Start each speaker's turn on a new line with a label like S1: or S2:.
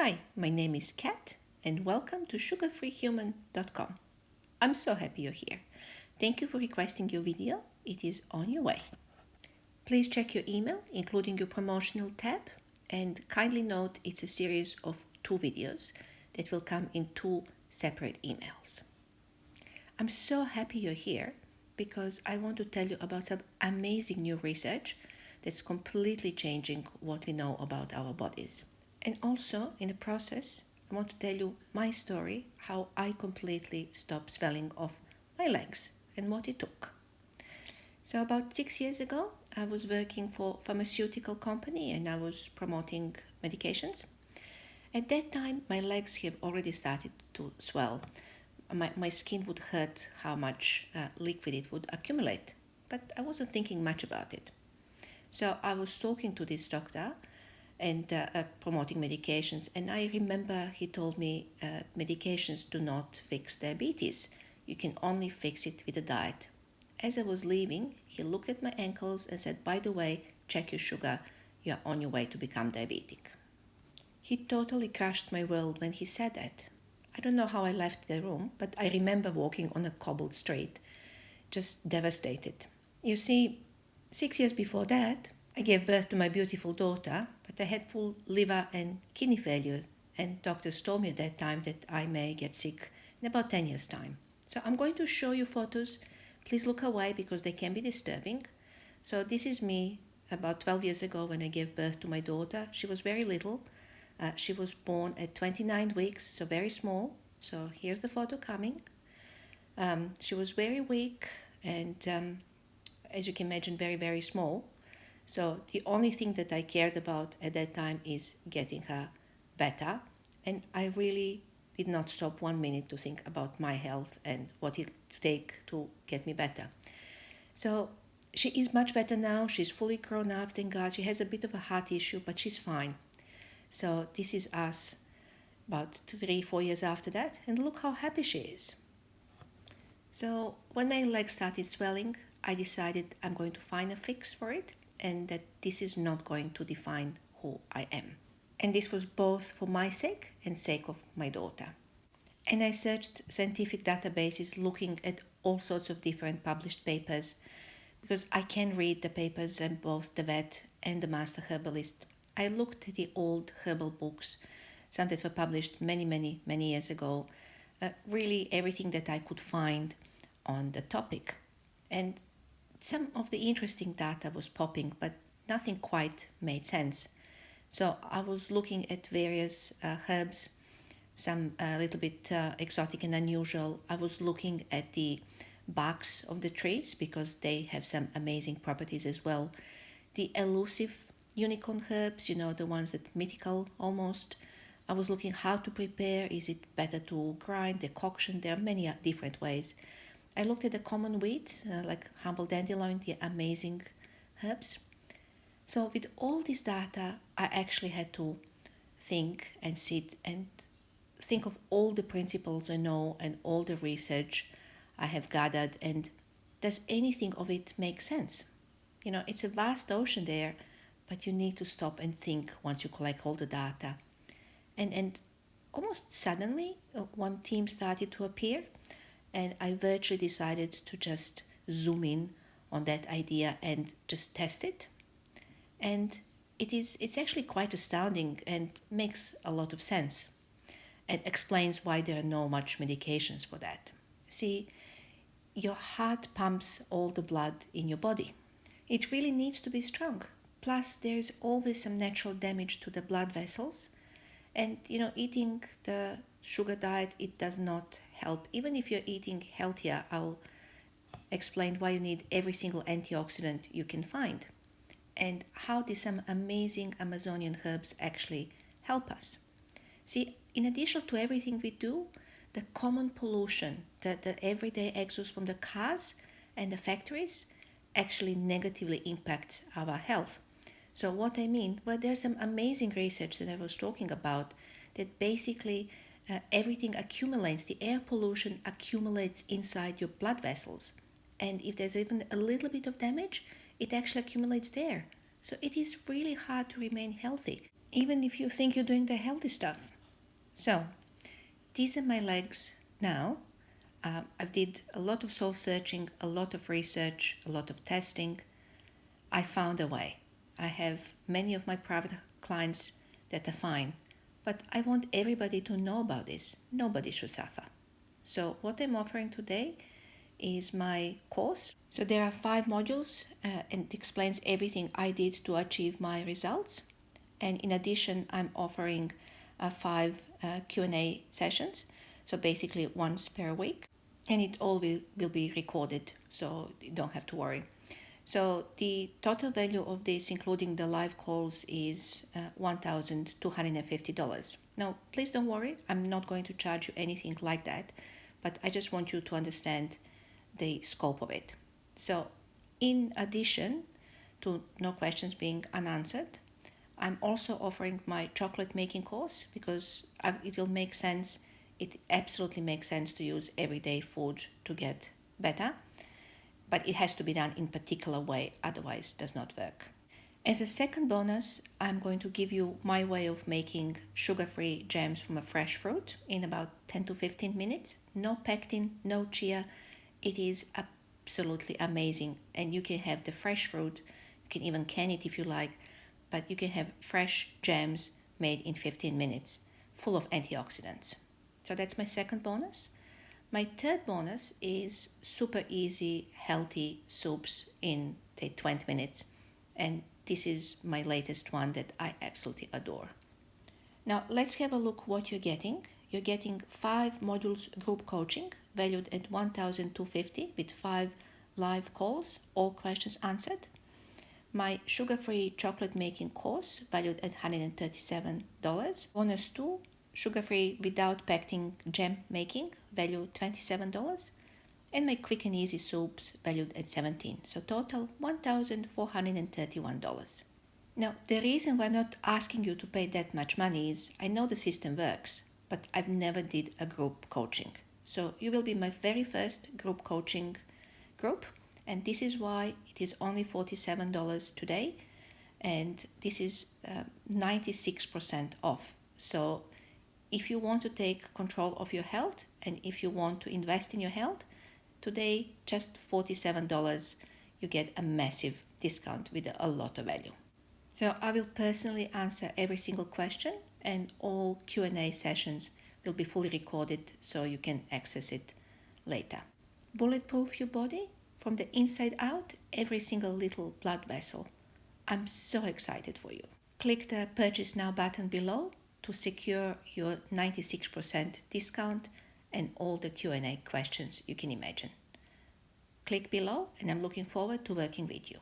S1: Hi, my name is Kat and welcome to sugarfreehuman.com. I'm so happy you're here. Thank you for requesting your video. It is on your way. Please check your email, including your promotional tab, and kindly note it's a series of 2 videos that will come in 2 separate emails. I'm so happy you're here because I want to tell you about some amazing new research that's completely changing what we know about our bodies. And also, in the process, I want to tell you my story, how I completely stopped swelling of my legs and what it took. So about 6 years ago, I was working for a pharmaceutical company and I was promoting medications. At that time, my legs have already started to swell. My skin would hurt how much liquid it would accumulate, but I wasn't thinking much about it. So I was talking to this doctor and promoting medications, and I remember he told me medications do not fix diabetes. You can only fix it with a diet. As I was leaving, he looked at my ankles and said, by the way, check your sugar, you're on your way to become diabetic. He totally crushed my world when he said that. I don't know how I left the room, but I remember walking on a cobbled street, just devastated. You see, 6 years before that, I gave birth to my beautiful daughter, but I had full liver and kidney failure, and doctors told me at that time that I may get sick in about 10 years' time. So I'm going to show you photos. Please look away because they can be disturbing. So this is me about 12 years ago when I gave birth to my daughter. She was very little. She was born at 29 weeks, so very small. So here's the photo coming. She was very weak and, as you can imagine, very, very small. So the only thing that I cared about at that time is getting her better. And I really did not stop 1 minute to think about my health and what it would take to get me better. So she is much better now. She's fully grown up, thank God. She has a bit of a heart issue, but she's fine. So this is us about 3-4 years after that, and look how happy she is. So when my legs started swelling, I decided I'm going to find a fix for it and that this is not going to define who I am. And this was both for my sake and sake of my daughter. And I searched scientific databases looking at all sorts of different published papers because I can read the papers in both the vet and the master herbalist. I looked at the old herbal books, some that were published many years ago, really everything that I could find on the topic. And some of the interesting data was popping, but nothing quite made sense. So I was looking at various herbs, some a little bit exotic and unusual. I was looking at the barks of the trees because they have some amazing properties as well. The elusive unicorn herbs, the ones that mythical almost. I was looking how to prepare. Is it better to grind, decoction? There are many different ways. I looked at the common weeds like humble dandelion, the amazing herbs. So with all this data, I actually had to think and sit and think of all the principles I know and all the research I have gathered, and does anything of it make sense? It's a vast ocean there, but you need to stop and think once you collect all the data. And almost suddenly, one theme started to appear, and I virtually decided to just zoom in on that idea and just test it. And it's actually quite astounding and makes a lot of sense and explains why there are no much medications for that. See, your heart pumps all the blood in your body. It really needs to be strong. Plus, there is always some natural damage to the blood vessels. And, eating the sugar diet, it does not help. Even if you're eating healthier, I'll explain why you need every single antioxidant you can find and how these some amazing Amazonian herbs actually help us. See, in addition to everything we do, the common pollution, the everyday exhaust from the cars and the factories actually negatively impacts our health. So what I mean, well, there's some amazing research that I was talking about that basically everything accumulates, the air pollution accumulates inside your blood vessels. And if there's even a little bit of damage, it actually accumulates there. So it is really hard to remain healthy, even if you think you're doing the healthy stuff. So these are my legs now. I did a lot of soul searching, a lot of research, a lot of testing. I found a way. I have many of my private clients that are fine, but I want everybody to know about this. Nobody should suffer. So what I'm offering today is my course. So there are 5 modules and it explains everything I did to achieve my results. And in addition, I'm offering 5 Q&A sessions. So basically once per week. And it all will be recorded, so you don't have to worry. So the total value of this, including the live calls, is $1,250. Now, please don't worry, I'm not going to charge you anything like that, but I just want you to understand the scope of it. So, in addition to no questions being unanswered, I'm also offering my chocolate making course because it will make sense. It absolutely makes sense to use everyday food to get better, but it has to be done in a particular way, otherwise it does not work. As a second bonus, I'm going to give you my way of making sugar-free jams from a fresh fruit in about 10 to 15 minutes. No pectin, no chia. It is absolutely amazing, and you can have the fresh fruit. You can even can it if you like, but you can have fresh jams made in 15 minutes, full of antioxidants. So that's my second bonus. My third bonus is super easy, healthy soups in, say, 20 minutes. And this is my latest one that I absolutely adore. Now, let's have a look what you're getting. You're getting 5 modules group coaching valued at $1,250 with 5 live calls, all questions answered. My sugar-free chocolate making course valued at $137. Bonus 2, sugar-free without pectin jam making, valued $27. And my quick and easy soups valued at $17. So total $1,431. Now, the reason why I'm not asking you to pay that much money is I know the system works, but I've never did a group coaching. So you will be my very first group coaching group, and this is why it is only $47 today, and this is 96% off. So if you want to take control of your health and if you want to invest in your health, today just $47 you get a massive discount with a lot of value. So I will personally answer every single question, and all Q&A sessions will be fully recorded so you can access it later. Bulletproof your body from the inside out, every single little blood vessel. I'm so excited for you. Click the Purchase Now button below to secure your 96% discount and all the Q&A questions you can imagine. Click below, and I'm looking forward to working with you.